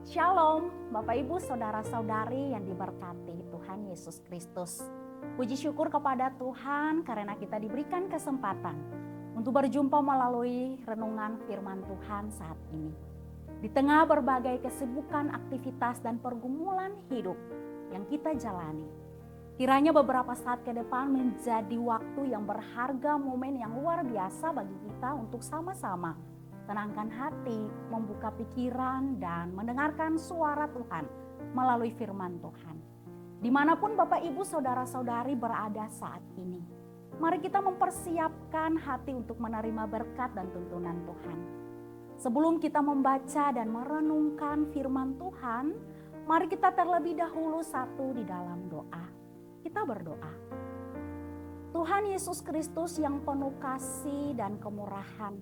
Shalom, Bapak Ibu Saudara-saudari yang diberkati Tuhan Yesus Kristus. Puji syukur kepada Tuhan karena kita diberikan kesempatan untuk berjumpa melalui renungan firman Tuhan saat ini. Di tengah berbagai kesibukan, aktivitas, dan pergumulan hidup yang kita jalani, kiranya beberapa saat ke depan menjadi waktu yang berharga, momen yang luar biasa bagi kita untuk sama-sama tenangkan hati, membuka pikiran, dan mendengarkan suara Tuhan melalui firman Tuhan. Dimanapun Bapak Ibu Saudara-saudari berada saat ini, mari kita mempersiapkan hati untuk menerima berkat dan tuntunan Tuhan. Sebelum kita membaca dan merenungkan firman Tuhan, mari kita terlebih dahulu satu di dalam doa. Kita berdoa. Tuhan Yesus Kristus yang penuh kasih dan kemurahan,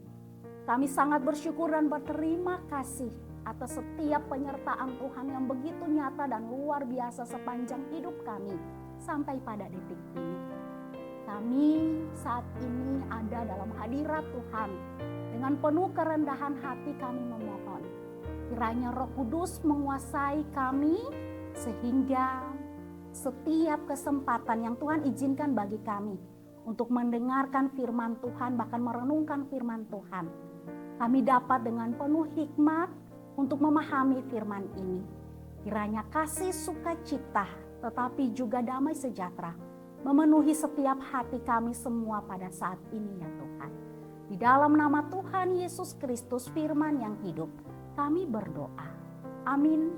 kami sangat bersyukur dan berterima kasih atas setiap penyertaan Tuhan yang begitu nyata dan luar biasa sepanjang hidup kami sampai pada detik ini. Kami saat ini ada dalam hadirat Tuhan. Dengan penuh kerendahan hati kami memohon, kiranya Roh Kudus menguasai kami sehingga setiap kesempatan yang Tuhan izinkan bagi kami untuk mendengarkan firman Tuhan, bahkan merenungkan firman Tuhan, kami dapat dengan penuh hikmat untuk memahami firman ini. Kiranya kasih sukacita tetapi juga damai sejahtera memenuhi setiap hati kami semua pada saat ini ya Tuhan. Di dalam nama Tuhan Yesus Kristus firman yang hidup, kami berdoa. Amin.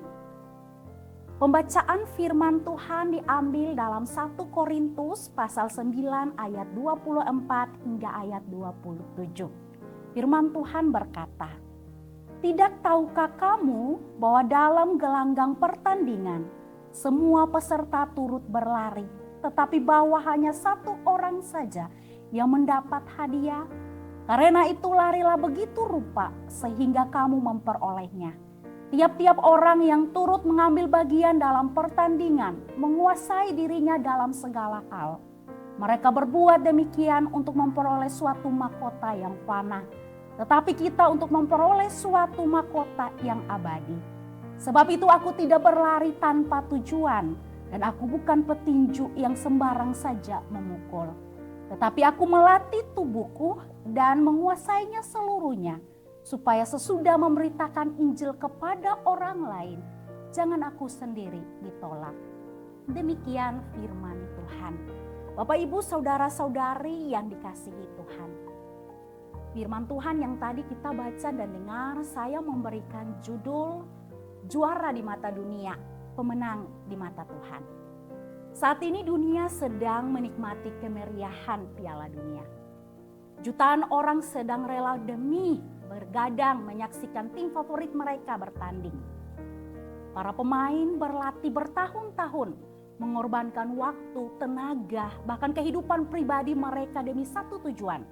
Pembacaan firman Tuhan diambil dalam 1 Korintus pasal 9 ayat 24 hingga ayat 27. Firman Tuhan berkata, "Tidak tahukah kamu bahwa dalam gelanggang pertandingan semua peserta turut berlari, tetapi bahwa hanya satu orang saja yang mendapat hadiah? Karena itu larilah begitu rupa sehingga kamu memperolehnya. Tiap-tiap orang yang turut mengambil bagian dalam pertandingan menguasai dirinya dalam segala hal. Mereka berbuat demikian untuk memperoleh suatu mahkota yang fana, tetapi kita untuk memperoleh suatu mahkota yang abadi. Sebab itu aku tidak berlari tanpa tujuan, dan aku bukan petinju yang sembarang saja memukul. Tetapi aku melatih tubuhku dan menguasainya seluruhnya, supaya sesudah memberitakan Injil kepada orang lain, jangan aku sendiri ditolak." Demikian firman Tuhan. Bapak Ibu Saudara-saudari yang dikasihi Tuhan, firman Tuhan yang tadi kita baca dan dengar, saya memberikan judul Juara di Mata Dunia, Pemenang di Mata Tuhan. Saat ini dunia sedang menikmati kemeriahan Piala Dunia. Jutaan orang sedang rela demi bergadang menyaksikan tim favorit mereka bertanding. Para pemain berlatih bertahun-tahun, mengorbankan waktu, tenaga, bahkan kehidupan pribadi mereka demi satu tujuan,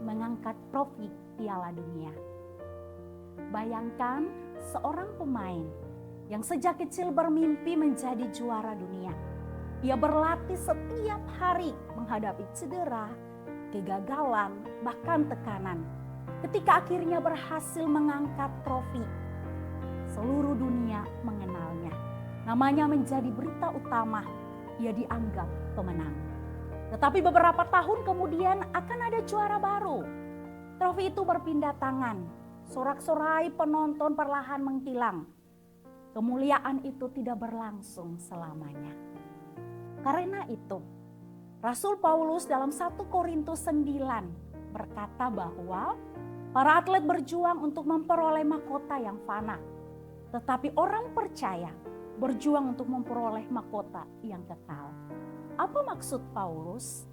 mengangkat trofi Piala Dunia. Bayangkan seorang pemain yang sejak kecil bermimpi menjadi juara dunia. Ia berlatih setiap hari menghadapi cedera, kegagalan, bahkan tekanan. Ketika akhirnya berhasil mengangkat trofi, seluruh dunia mengenalnya. Namanya menjadi berita utama, ia dianggap pemenang. Tetapi beberapa tahun kemudian akan ada juara baru. Trofi itu berpindah tangan, sorak-sorai penonton perlahan menghilang. Kemuliaan itu tidak berlangsung selamanya. Karena itu, Rasul Paulus dalam 1 Korintus 9 berkata bahwa para atlet berjuang untuk memperoleh mahkota yang fana, tetapi orang percaya berjuang untuk memperoleh mahkota yang kekal. Apa maksud Paulus?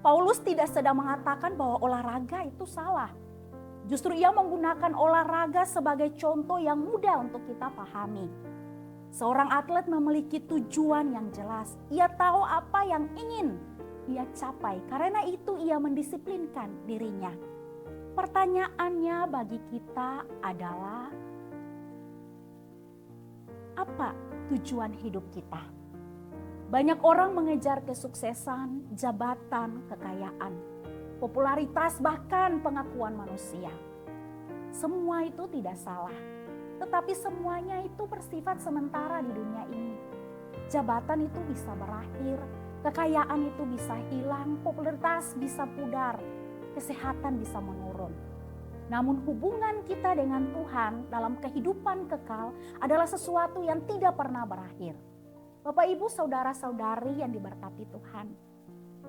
Paulus tidak sedang mengatakan bahwa olahraga itu salah. Justru ia menggunakan olahraga sebagai contoh yang mudah untuk kita pahami. Seorang atlet memiliki tujuan yang jelas. Ia tahu apa yang ingin ia capai. Karena itu ia mendisiplinkan dirinya. Pertanyaannya bagi kita adalah, apa tujuan hidup kita? Banyak orang mengejar kesuksesan, jabatan, kekayaan, popularitas, bahkan pengakuan manusia. Semua itu tidak salah. Tetapi semuanya itu bersifat sementara di dunia ini. Jabatan itu bisa berakhir, kekayaan itu bisa hilang, popularitas bisa pudar, kesehatan bisa menurun. Namun hubungan kita dengan Tuhan dalam kehidupan kekal adalah sesuatu yang tidak pernah berakhir. Bapak, Ibu, saudara-saudari yang diberkati Tuhan.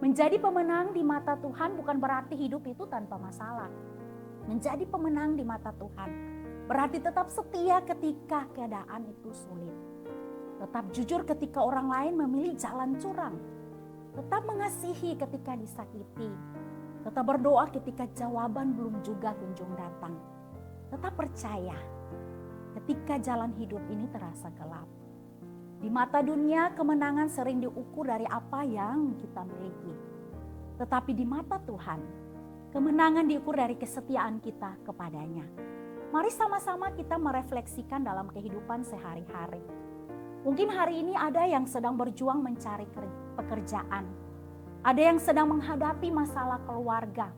Menjadi pemenang di mata Tuhan bukan berarti hidup itu tanpa masalah. Menjadi pemenang di mata Tuhan berarti tetap setia ketika keadaan itu sulit. Tetap jujur ketika orang lain memilih jalan curang. Tetap mengasihi ketika disakiti. Tetap berdoa ketika jawaban belum juga kunjung datang. Tetap percaya ketika jalan hidup ini terasa gelap. Di mata dunia, kemenangan sering diukur dari apa yang kita miliki. Tetapi di mata Tuhan, kemenangan diukur dari kesetiaan kita kepadanya. Mari sama-sama kita merefleksikan dalam kehidupan sehari-hari. Mungkin hari ini ada yang sedang berjuang mencari pekerjaan. Ada yang sedang menghadapi masalah keluarga.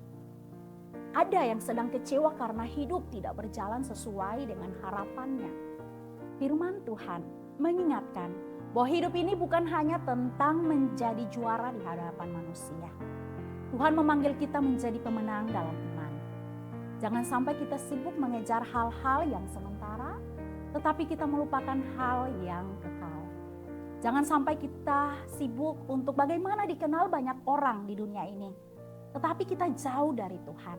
Ada yang sedang kecewa karena hidup tidak berjalan sesuai dengan harapannya. Firman Tuhan mengingatkan bahwa hidup ini bukan hanya tentang menjadi juara di hadapan manusia. Tuhan memanggil kita menjadi pemenang dalam iman. Jangan sampai kita sibuk mengejar hal-hal yang sementara, tetapi kita melupakan hal yang kekal. Jangan sampai kita sibuk untuk bagaimana dikenal banyak orang di dunia ini, tetapi kita jauh dari Tuhan.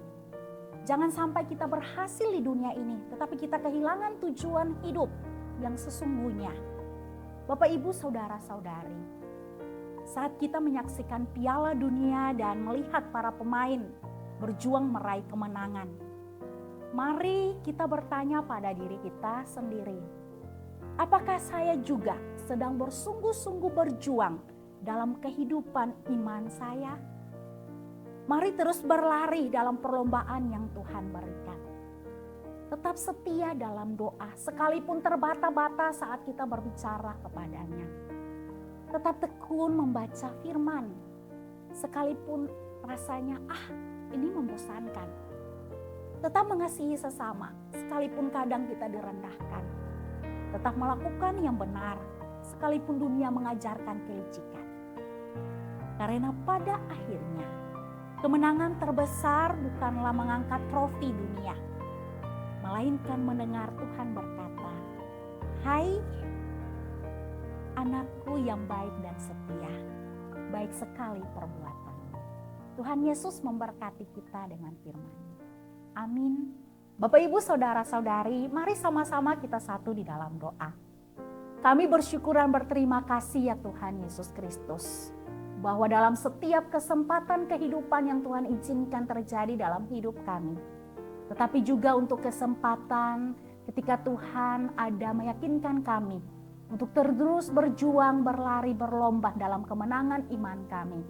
Jangan sampai kita berhasil di dunia ini, tetapi kita kehilangan tujuan hidup yang sesungguhnya. Bapak, Ibu, saudara-saudari, saat kita menyaksikan Piala Dunia dan melihat para pemain berjuang meraih kemenangan, mari kita bertanya pada diri kita sendiri, apakah saya juga sedang bersungguh-sungguh berjuang dalam kehidupan iman saya? Mari terus berlari dalam perlombaan yang Tuhan berikan. Tetap setia dalam doa, sekalipun terbata-bata saat kita berbicara kepadanya. Tetap tekun membaca firman, sekalipun rasanya ini membosankan. Tetap mengasihi sesama, sekalipun kadang kita direndahkan. Tetap melakukan yang benar, sekalipun dunia mengajarkan kelicikan. Karena pada akhirnya, kemenangan terbesar bukanlah mengangkat trofi dunia, melainkan mendengar Tuhan berkata, "Hai anakku yang baik dan setia, baik sekali perbuatanmu." Tuhan Yesus memberkati kita dengan firman-Nya. Amin. Bapak, Ibu, saudara-saudari, mari sama-sama kita satu di dalam doa. Kami bersyukur dan berterima kasih ya Tuhan Yesus Kristus, bahwa dalam setiap kesempatan kehidupan yang Tuhan izinkan terjadi dalam hidup kami, tetapi juga untuk kesempatan ketika Tuhan ada meyakinkan kami untuk terus berjuang, berlari, berlomba dalam kemenangan iman kami.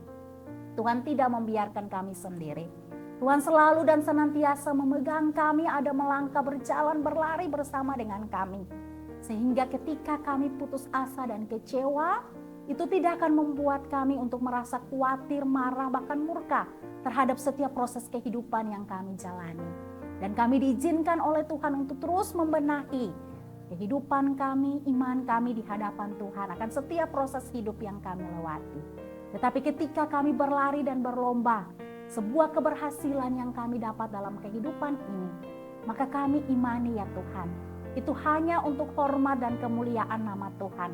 Tuhan tidak membiarkan kami sendiri. Tuhan selalu dan senantiasa memegang kami, ada melangkah, berjalan, berlari bersama dengan kami. Sehingga ketika kami putus asa dan kecewa, itu tidak akan membuat kami untuk merasa khawatir, marah, bahkan murka terhadap setiap proses kehidupan yang kami jalani. Dan kami diizinkan oleh Tuhan untuk terus membenahi kehidupan kami, iman kami di hadapan Tuhan akan setiap proses hidup yang kami lewati. Tetapi ketika kami berlari dan berlomba, sebuah keberhasilan yang kami dapat dalam kehidupan ini, maka kami imani ya Tuhan, itu hanya untuk hormat dan kemuliaan nama Tuhan.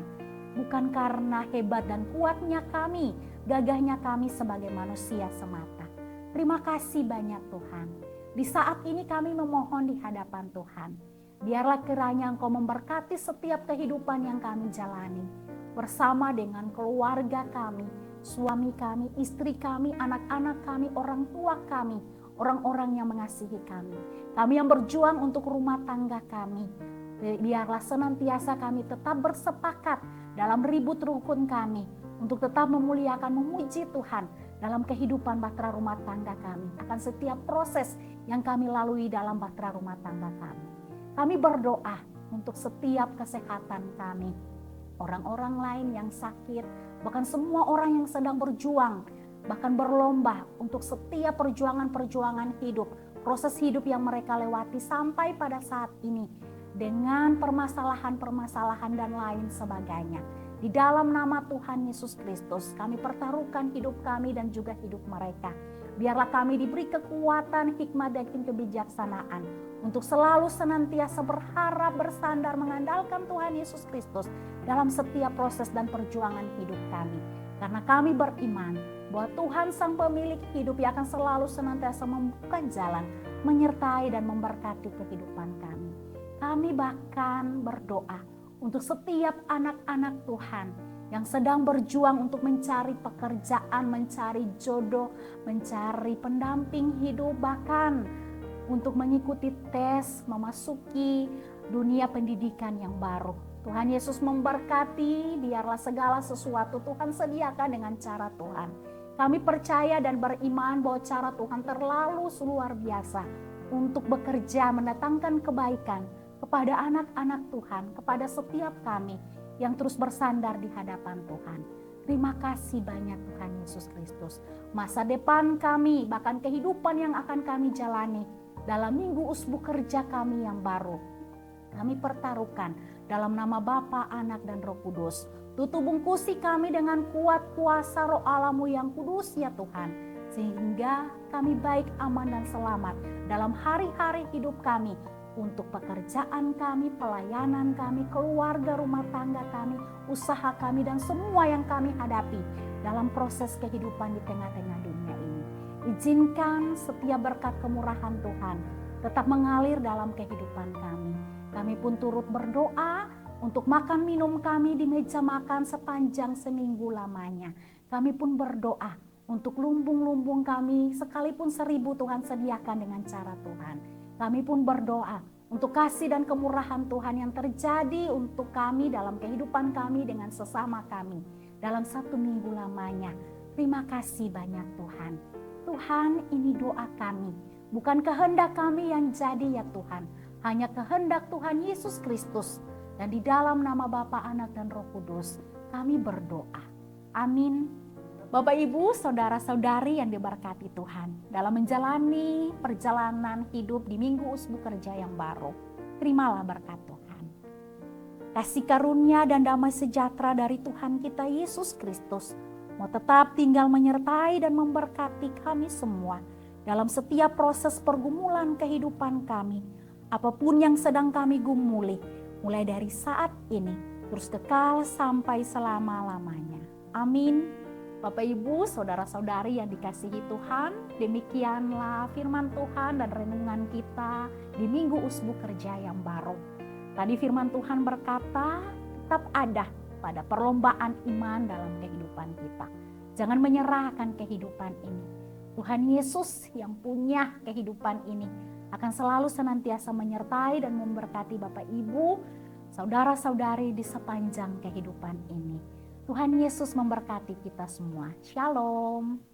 Bukan karena hebat dan kuatnya kami, gagahnya kami sebagai manusia semata. Terima kasih banyak Tuhan. Di saat ini kami memohon di hadapan Tuhan. Biarlah kiranya Engkau memberkati setiap kehidupan yang kami jalani. Bersama dengan keluarga kami, suami kami, istri kami, anak-anak kami, orang tua kami, orang-orang yang mengasihi kami. Kami yang berjuang untuk rumah tangga kami. Biarlah senantiasa kami tetap bersepakat dalam ribut rukun kami untuk tetap memuliakan, memuji Tuhan dalam kehidupan bahtera rumah tangga kami, akan setiap proses yang kami lalui dalam bahtera rumah tangga kami. Kami berdoa untuk setiap kesehatan kami, orang-orang lain yang sakit, bahkan semua orang yang sedang berjuang, bahkan berlomba untuk setiap perjuangan-perjuangan hidup, proses hidup yang mereka lewati sampai pada saat ini. dengan permasalahan-permasalahan dan lain sebagainya. Di dalam nama Tuhan Yesus Kristus, kami pertaruhkan hidup kami dan juga hidup mereka. Biarlah kami diberi kekuatan, hikmat, dan kebijaksanaan untuk selalu senantiasa berharap, bersandar, mengandalkan Tuhan Yesus Kristus dalam setiap proses dan perjuangan hidup kami. Karena kami beriman bahwa Tuhan Sang Pemilik hidup yang akan selalu senantiasa membuka jalan, menyertai dan memberkati kehidupan kami. Kami bahkan berdoa untuk setiap anak-anak Tuhan yang sedang berjuang untuk mencari pekerjaan, mencari jodoh, mencari pendamping hidup, bahkan untuk mengikuti tes, memasuki dunia pendidikan yang baru. Tuhan Yesus memberkati, biarlah segala sesuatu Tuhan sediakan dengan cara Tuhan. Kami percaya dan beriman bahwa cara Tuhan terlalu luar biasa untuk bekerja mendatangkan kebaikan kepada anak-anak Tuhan, kepada setiap kami yang terus bersandar di hadapan Tuhan. Terima kasih banyak Tuhan Yesus Kristus. Masa depan kami, bahkan kehidupan yang akan kami jalani dalam minggu usbu kerja kami yang baru, kami pertaruhkan dalam nama Bapa, Anak, dan Roh Kudus. Tutup bungkusi kami dengan kuat kuasa Roh Allah-Mu yang kudus ya Tuhan, sehingga kami baik, aman, dan selamat dalam hari-hari hidup kami, untuk pekerjaan kami, pelayanan kami, keluarga, rumah tangga kami, usaha kami, dan semua yang kami hadapi dalam proses kehidupan di tengah-tengah dunia ini. Izinkan setiap berkat kemurahan Tuhan tetap mengalir dalam kehidupan kami. Kami pun turut berdoa untuk makan minum kami di meja makan sepanjang seminggu lamanya. Kami pun berdoa untuk lumbung-lumbung kami, sekalipun 1000 Tuhan sediakan dengan cara Tuhan. Kami pun berdoa untuk kasih dan kemurahan Tuhan yang terjadi untuk kami dalam kehidupan kami dengan sesama kami dalam 1 minggu lamanya. Terima kasih banyak Tuhan. Tuhan, ini doa kami. Bukan kehendak kami yang jadi ya Tuhan, hanya kehendak Tuhan Yesus Kristus. Dan di dalam nama Bapa, Anak, dan Roh Kudus kami berdoa. Amin. Bapak, Ibu, saudara-saudari yang diberkati Tuhan, dalam menjalani perjalanan hidup di minggu usbu kerja yang baru, terimalah berkat Tuhan. Kasih karunia dan damai sejahtera dari Tuhan kita Yesus Kristus mau tetap tinggal menyertai dan memberkati kami semua dalam setiap proses pergumulan kehidupan kami, apapun yang sedang kami gumuli, mulai dari saat ini terus kekal sampai selama-lamanya. Amin. Bapak, Ibu, saudara-saudari yang dikasihi Tuhan, demikianlah firman Tuhan dan renungan kita di minggu usbu kerja yang baru. Tadi firman Tuhan berkata, tetap ada pada perlombaan iman dalam kehidupan kita. Jangan menyerahkan kehidupan ini. Tuhan Yesus yang punya kehidupan ini akan selalu senantiasa menyertai dan memberkati Bapak, Ibu, saudara-saudari di sepanjang kehidupan ini. Tuhan Yesus memberkati kita semua. Shalom.